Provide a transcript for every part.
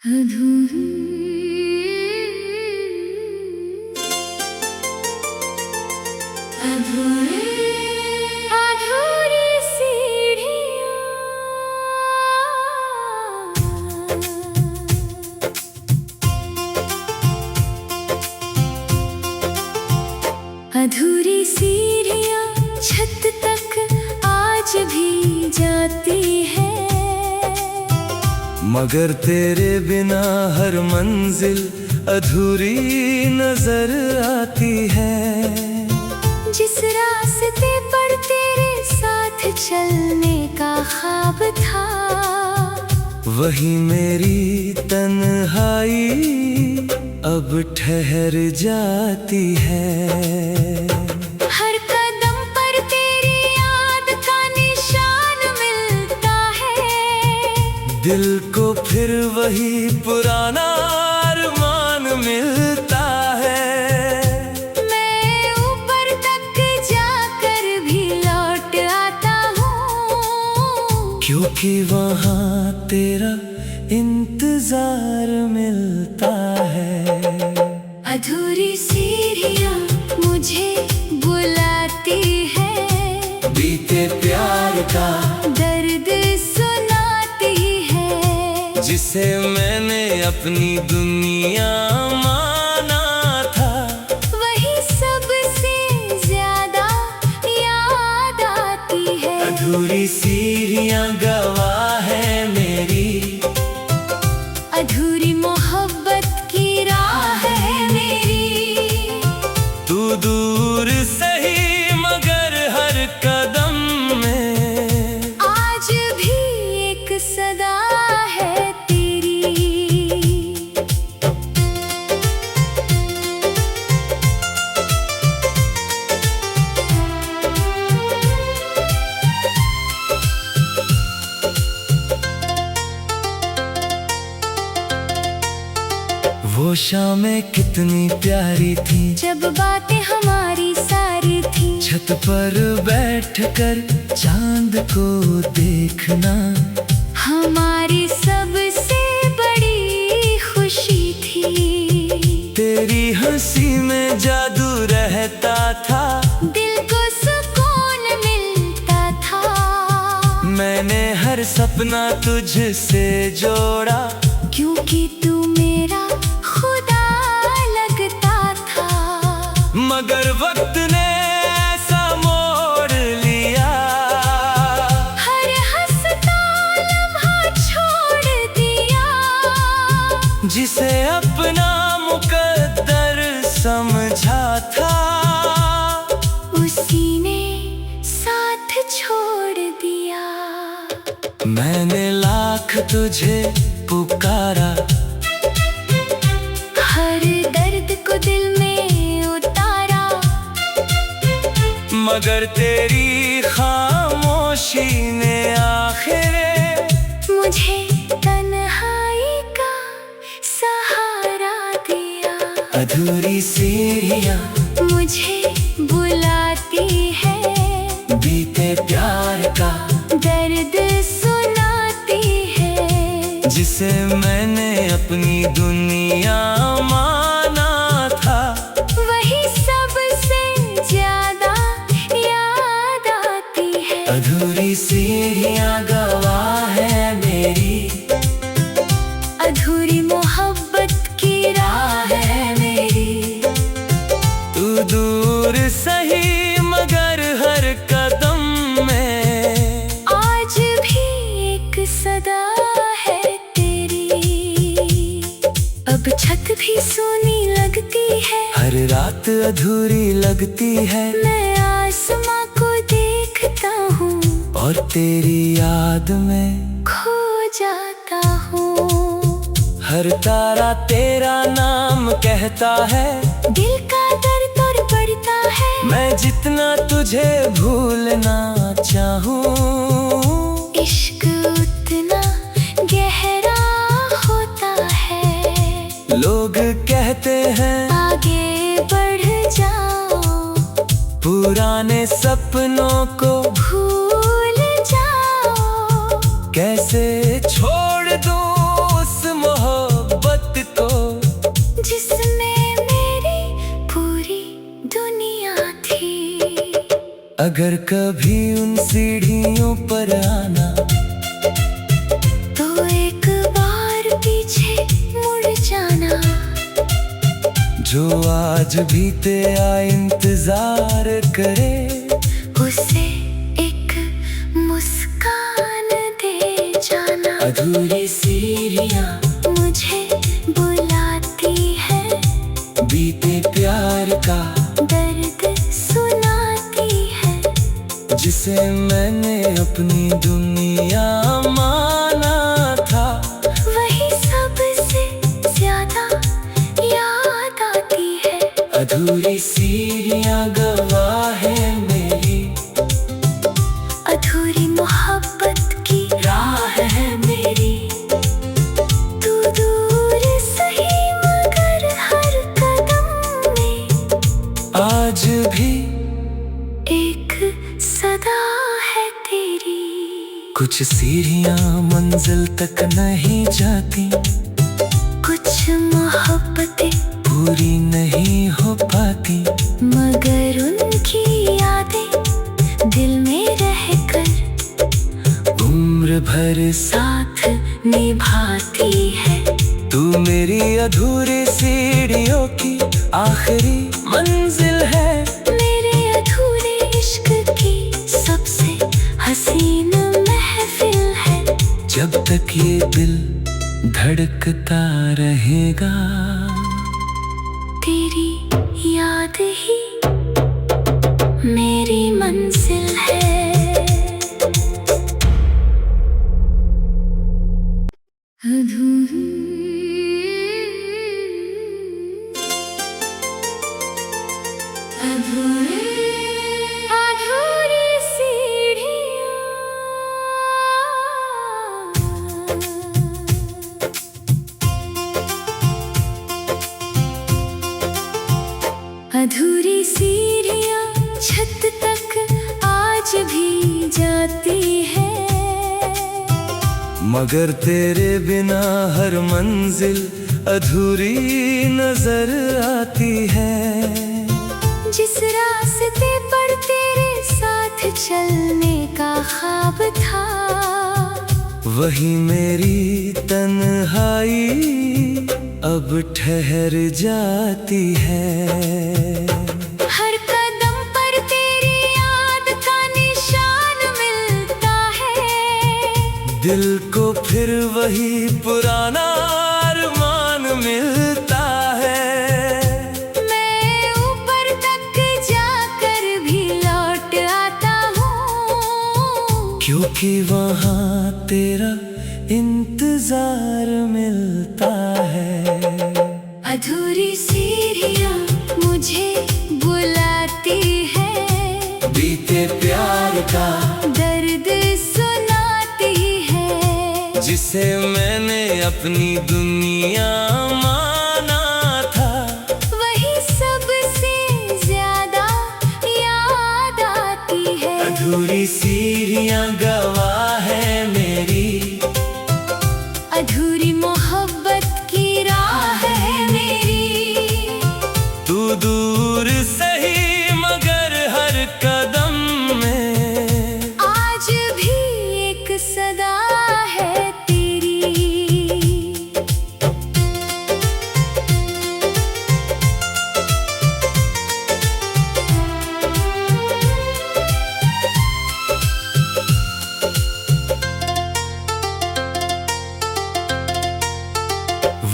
अधूरी अधूरी अधूरी सीढ़ियाँ, अधूरी सीढ़ियाँ छत तक आज भी जाती है, मगर तेरे बिना हर मंजिल अधूरी नजर आती है। जिस रास्ते पर तेरे साथ चलने का ख्वाब था, वही मेरी तन्हाई अब ठहर जाती है। हर कदम पर तेरी याद का निशान मिलता है, दिल को फिर वही पुराना अरमान मिलता है। मैं ऊपर तक जाकर भी लौट आता हूँ, क्योंकि वहाँ तेरा इंतजार मिलता है। अधूरी सीढ़ियाँ मुझे बुलाती है, बीते प्यार का दर्द सुनाती है, जिसे मैंने अपनी दुनिया माना था, वही सबसे ज्यादा याद आती है। अधूरी सीढ़ियाँ गवाह है मेरी, अधूरी मोहब्बत की राह है मेरी। तू दूर सही मगर हर कदम में आज भी एक सदा है तेरी। वो शामें कितनी प्यारी थी, जब बातें हमारी सारी थी, छत पर बैठकर चांद को देखना हमारी सबसे बड़ी खुशी थी। तेरी हंसी में जादू रहता था, दिल को सुकून मिलता था। मैंने हर सपना तुझसे जोड़ा, क्योंकि तू मेरा खुदा लगता था। मगर वक्त ने ऐसा मोड़ लिया, हर हंसता लम्हा छोड़ दिया, जिसे अपना मुकद्दर समझा था, उसी ने साथ छोड़ दिया। मैंने लाख तुझे पुकारा, हर दर्द को दिल में उतारा, मगर तेरी खामोशी ने आखिर मुझे तन्हाई का सहारा दिया। अधूरी सीढ़ियाँ मुझे बुलाती है, बीते प्यार का दर्द सुनाती है, जिसे मैंने अपनी दुनिया माना था, वही सबसे ज्यादा याद आती है। अधूरी सीढ़ियाँ गवाह है मेरी, अधूरी मोहब्बत की राह है मेरी। तू दूर सही मगर हर कदम में आज भी एक सदा है तेरी। अब छत भी सोनी लगती है, हर रात अधूरी लगती है, मैं आसमां को देखता हूँ और तेरी याद में खो जाता हूँ। हर तारा तेरा नाम कहता है, दिल का दर्द और बढ़ता है, मैं जितना तुझे भूलना चाहूँ, इश्क उतना गहरा होता है। लोग कहते हैं आगे बढ़ जाओ, पुराने सपनों को भूल जाओ, कैसे छोड़ दूँ उस मोहब्बत अगर कभी उन सीढ़ियों पर आना तो एक बार पीछे मुड़ जाना। जो आज भी तेरा इंतजार करे उसे एक मुस्कान दे जाना। अधूरी सीढ़ियाँ मुझे बुलाती है, बीते प्यार का दर्द सुनाती है। जिसे मैंने अपनी दुनिया माना था, वही सबसे ज्यादा याद आती है। अधूरी सीढ़ियाँ गवाह है मेरी, अधूरी मोहब्बत की राह है मेरी। तू दूर सही मगर हर कदम में आज भी एक सदा है तेरी। कुछ सीढ़ियाँ मंजिल तक नहीं जाती, कुछ मोहब्बतें पूरी नहीं हो पाती, मगर उनकी यादें दिल में रहकर उम्र भर साथ निभाती है। तू मेरी अधूरी सीढ़ियों की आखिरी मंजिल है। मेरे अधूरे इश्क की सबसे हसीन महफिल है। जब तक ये दिल धड़कता रहेगा, तेरी याद ही मेरी मंजिल है। अधूरी सीढ़ियाँ, अधूरी सीढ़ियाँ छत तक आज भी जाती है। मगर तेरे बिना हर मंजिल अधूरी नजर आती है। जिस रास्ते पर तेरे साथ चलने का ख्वाब था, वही मेरी तन्हाई अब ठहर जाती है। हर कदम पर तेरी याद का निशान मिलता है। दिल को फिर वही पुराना अरमान मिलता है। मैं ऊपर तक जाकर भी लौट आता हूँ, क्योंकि वहाँ तेरा इंतजार मिलता है। अधूरी सीढ़ियाँ मुझे बुलाती है, बीते प्यार का दर्द सुनाती है। जिसे मैंने अपनी दुनिया माना था, वही सबसे ज्यादा याद आती है। अधूरी सीढ़ियाँ गवाह है मेरी, अधूरी मोहब्बत की राह है मेरी। तू दूर सही मगर हर कदम में आज भी एक सदा है तेरी।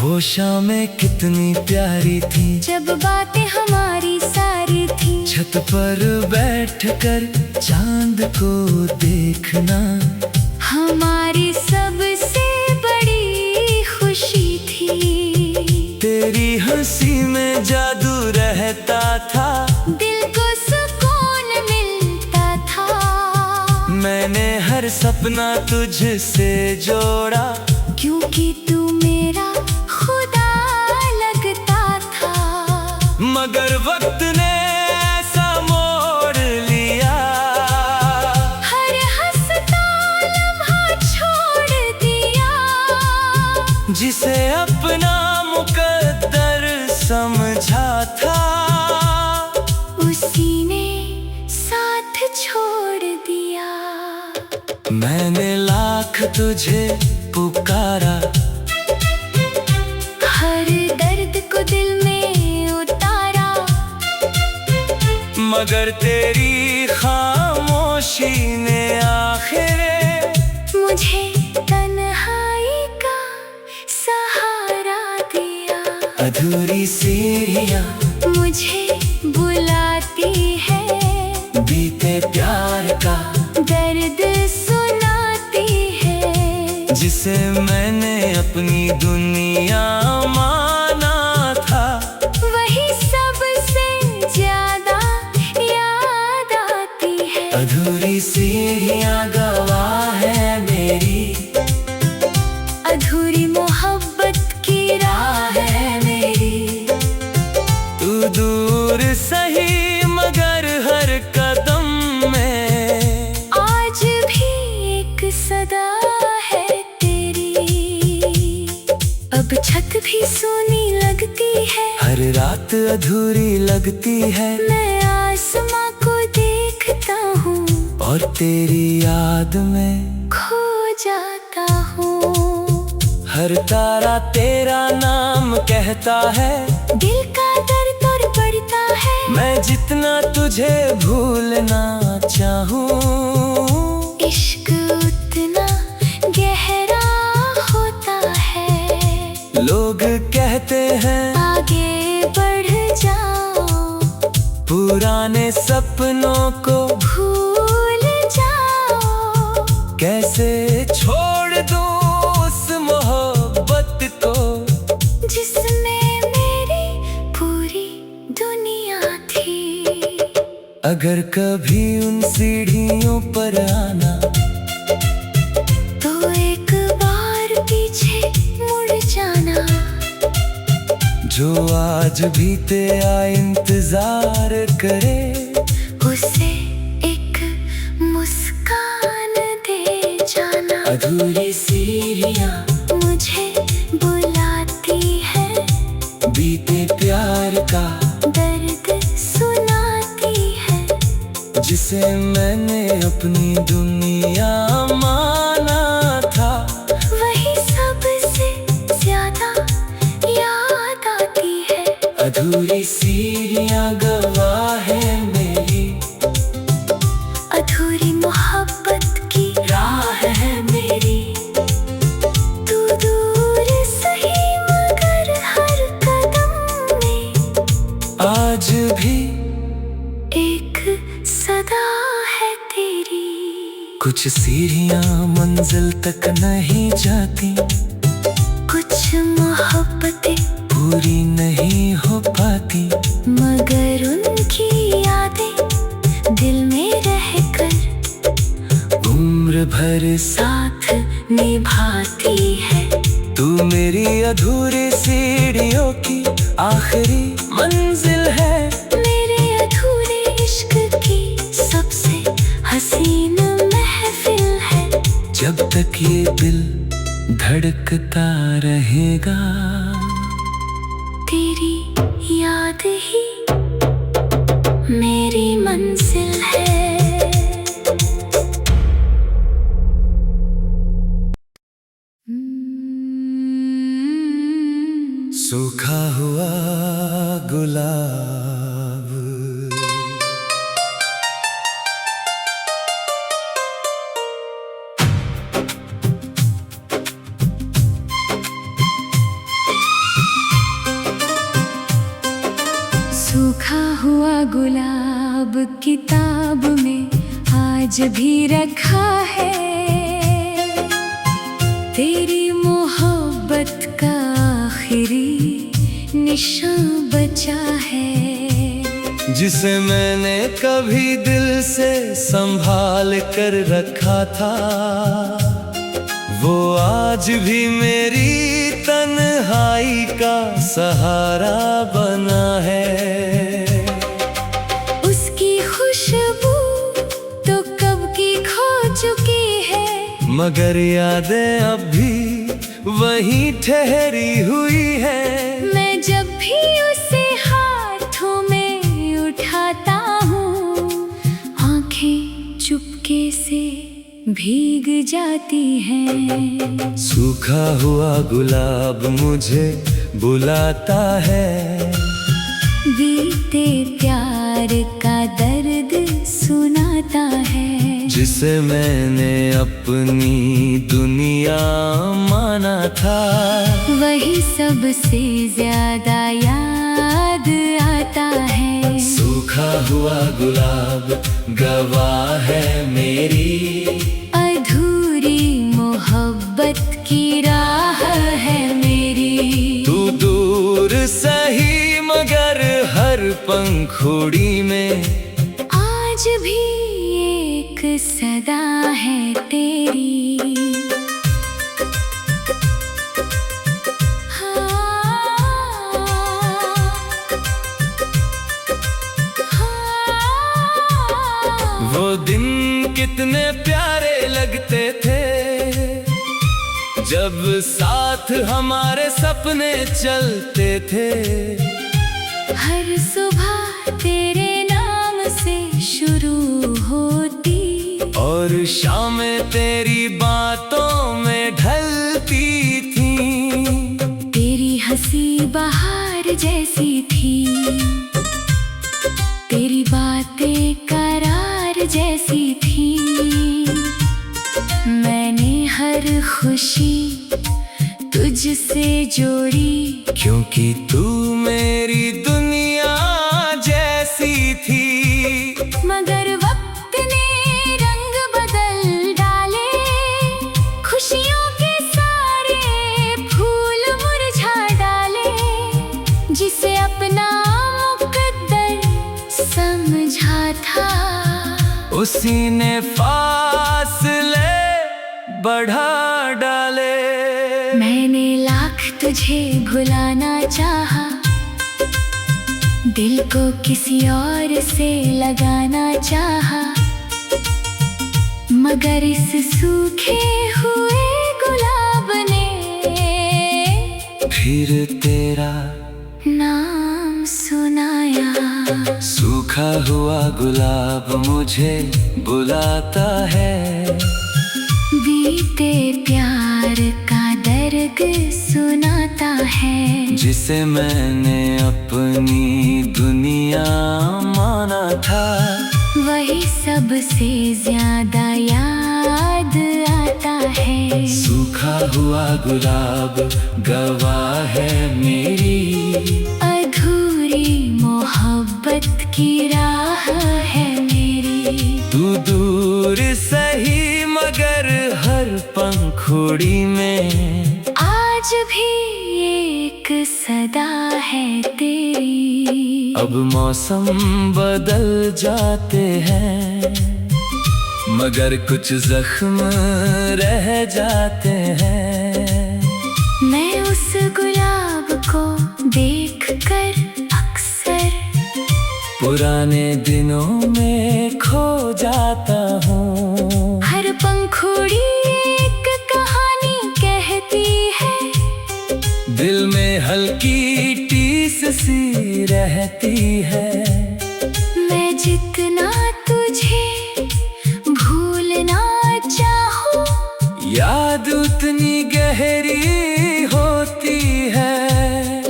वो शामें कितनी प्यारी थी, जब बातें हमारी सारी थी। छत पर बैठकर चांद को देखना हमारी सबसे बड़ी खुशी थी। तेरी हंसी में जादू रहता था, दिल को सुकून मिलता था। मैंने हर सपना तुझसे जोड़ा, क्योंकि तू मेरा खुदा लगता था। मगर वक्त ने ऐसा मोड़ लिया, हर हंसता लम्हा छोड़ दिया। जिसे अपना मुकद्दर समझा था, उसी ने साथ मैंने लाख तुझे पुकारा, हर दर्द को दिल में उतारा, मगर तेरी खामोशी ने आखिर मुझे तन्हाई का सहारा दिया। अधूरी सीढ़ियाँ मुझे बुलाती है, बीते प्यार का दर्द सुनाती है, जिसे मैंने अपनी दुनिया माना था, वही सबसे ज्यादा याद आती है। अधूरी सीढ़ियाँ गवाह है मेरी, अधूरी मोहब्बत की राह है मेरी। तू दूर सही मगर हर कदम में आज भी एक सदा है तेरी। अब छत भी सोनी लगती है, हर रात अधूरी लगती है, मैं आसमां को देखता हूँ और तेरी याद में खो जाता हूँ। हर तारा तेरा नाम कहता है, दिल का दर्द और बढ़ता है, मैं जितना तुझे भूलना चाहूँ, इश्क उतना गहरा होता है। लोग कहते हैं आगे बढ़ जाओ, पुराने सपनों को भूल जाओ, कैसे छोड़ दूँ उस मोहब्बत को, जिसमें मेरी पूरी दुनिया थी। अगर कभी उन सीढ़ियों पर आना, तो एक बार पीछे मुड़ जाना, जो आज भी तेरा इंतजार करे, उसे एक मुस्कान दे जाना। अधूरी सीढ़ियाँ मुझे बुलाती है, बीते प्यार का दर्द सुनाती है, जिसे मैंने अपनी दुनिया माना था, वही सबसे ज्यादा याद आती है। अधूरी सीढ़ियाँ गवाह है मेरी, अधूरी मोहब्बत की राह है मेरी। तू दूर सही मगर हर कदम में आज भी एक सदा है तेरी। कुछ सीढ़ियाँ मंजिल तक नहीं जाती, कुछ मोहब्बतें पूरी नहीं हो पाती, मगर उनकी यादें दिल में रहकर उम्र भर साथ निभाती है। तू मेरी अधूरी सीढ़ियों की आखिरी मंजिल है, मेरे अधूरे इश्क की सबसे हसीन महफिल है। जब तक ये दिल धड़कता रहेगा, तेरी याद ही मेरी मंजिल है। सूखा हुआ गुलाब, सूखा हुआ गुलाब किताब में आज भी रखा है, तेरी मोहब्बत का आखिरी निशान बचा है। जिसे मैंने कभी दिल से संभाल कर रखा था, वो आज भी मेरी तन्हाई का सहारा बना है। उसकी खुशबू तो कब की खो चुकी है, मगर यादें अब भी वहीं ठहरी हुई है। मैं जब भी उसे हाथों में उठाता हूँ, आंखें चुपके से भीग जाती है। सूखा हुआ गुलाब मुझे बुलाता है, बीते प्यार का दर्द सुनाता है। जिसे मैंने अपनी दुनिया माना था, वही सबसे ज्यादा याद आता है। सूखा हुआ गुलाब गवाह है मेरी, अधूरी मोहब्बत की राह है मेरी। तू दूर सही मगर हर पंखुड़ी में आज भी एक सदा है तेरी। वो दिन कितने प्यारे लगते थे, जब साथ हमारे सपने चलते थे। हर सुबह तेरे नाम से शुरू होती, और शामें तेरी बातों में ढलती थी। तेरी हंसी बहार जैसी थी, तेरी बातें करार जैसी थी। मैंने हर खुशी तुझसे जोड़ी, क्योंकि तू मेरी दुनिया जैसी थी। मगर वक्त ने रंग बदल डाले, खुशियों के सारे फूल मुरझा डाले। जिसे अपना मुकद्दर समझा था, उसी ने फासले बढ़ा डाले। मैंने लाख तुझे भुलाना चाहा, दिल को किसी और से लगाना चाहा। मगर इस सूखे हुए गुलाब ने फिर तेरा नाम सुनाया। सूखा हुआ गुलाब मुझे बुलाता है, बीते प्यार का दर्द सुनाता है। जिसे मैंने अपनी दुनिया माना था, वही सबसे ज्यादा याद आता है। सूखा हुआ गुलाब गवाह है मेरी, अधूरी मोहब्बत की राह है मेरी। तू दूर सही मगर हर पंखुड़ी में आज भी एक सदा है तेरी। अब मौसम बदल जाते हैं, मगर कुछ जख्म रह जाते हैं। मैं उस गुलाब को देखकर अक्सर पुराने दिनों में खो जाता हूँ। हर पंखुड़ी एक कहानी कहती है, दिल में हल्की टीस सी रहती है। मैं जितना तुझे भूलना चाहूं, याद उतनी गहरी होती है।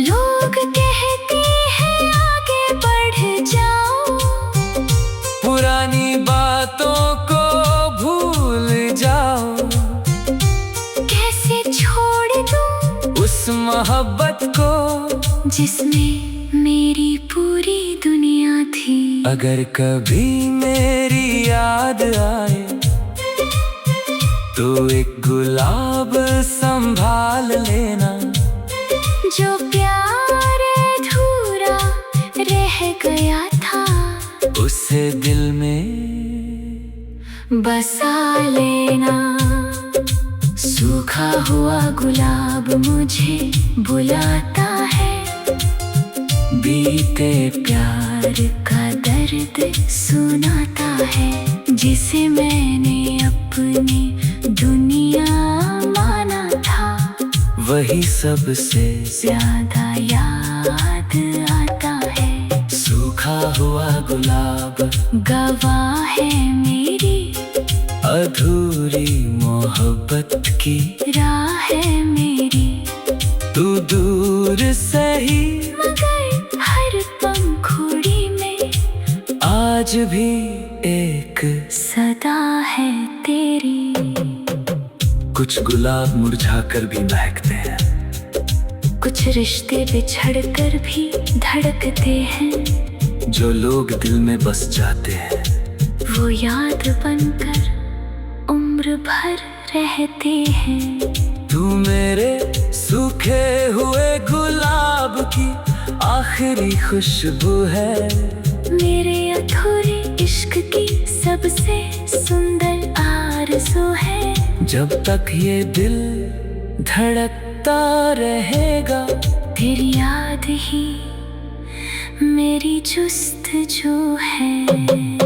लोग कहते हैं आगे बढ़ जाओ, पुरानी बातों को भूल जाओ। कैसे छोड़ दूं उस मोहब्बत को जिसमें मेरी पूरी दुनिया थी। अगर कभी मेरी याद आए, तो एक गुलाब संभाल लेना। जो प्यार अधूरा रह गया था, उसे दिल में बसा लेना। सूखा हुआ गुलाब मुझे बुलाता है, बीते प्यार का दर्द सुनाता है। जिसे मैंने अपनी दुनिया माना था, वही सबसे ज्यादा याद आता है। सूखा हुआ गुलाब गवाह है मेरी, अधूरी मोहब्बत की राह है मेरी, तू दूर सही मगर हर पंखुड़ी में आज भी एक सदा है तेरी। कुछ गुलाब मुरझा कर भी महकते हैं, कुछ रिश्ते बिछड़ कर भी धड़कते हैं, जो लोग दिल में बस जाते हैं वो याद बनकर उम्र भर रहते हैं। तू मेरे सूखे हुए गुलाब की आखिरी खुशबू है, मेरे अधूरे इश्क की सबसे सुंदर आरज़ू है। जब तक ये दिल धड़कता रहेगा तेरी याद ही मेरी जुस्तजू है।